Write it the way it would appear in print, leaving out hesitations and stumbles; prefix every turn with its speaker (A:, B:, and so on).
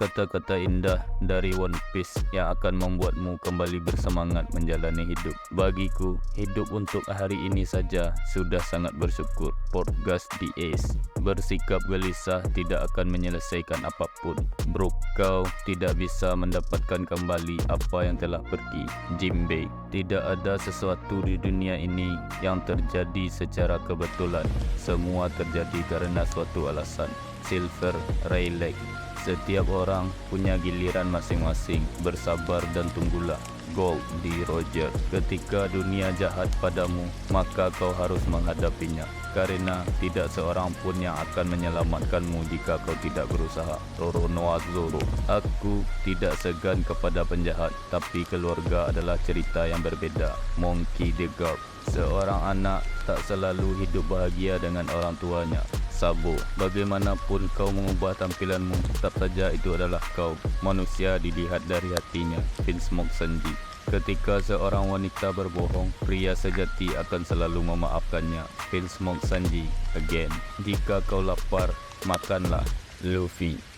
A: kata-kata indah dari One Piece yang akan membuatmu kembali bersemangat menjalani hidup. Bagiku, hidup untuk hari ini saja sudah sangat bersyukur. Podcast The Ace. Bersikap gelisah tidak akan menyelesaikan apapun. Bro, kau tidak bisa mendapatkan kembali apa yang telah pergi. Jinbei. Tidak ada sesuatu di dunia ini yang terjadi secara kebetulan. Semua terjadi karena suatu alasan. Silver Rayleigh. Setiap orang punya giliran masing-masing. Bersabar dan tunggulah. Gold di Roger. Ketika dunia jahat padamu, maka kau harus menghadapinya. Karena tidak seorang pun yang akan menyelamatkanmu jika kau tidak berusaha. Roronoa Zoro. Aku tidak segan kepada penjahat, tapi keluarga adalah cerita yang berbeda. Monkey D. Garp. Seorang anak tak selalu hidup bahagia dengan orang tuanya. Sabo. Bagaimanapun kau mengubah tampilanmu, tetap saja itu adalah kau. Manusia dilihat dari hatinya. Vinsmoke Sanji. Ketika seorang wanita berbohong, pria sejati akan selalu memaafkannya. Vinsmoke Sanji. Again. Jika kau lapar, makanlah. Luffy.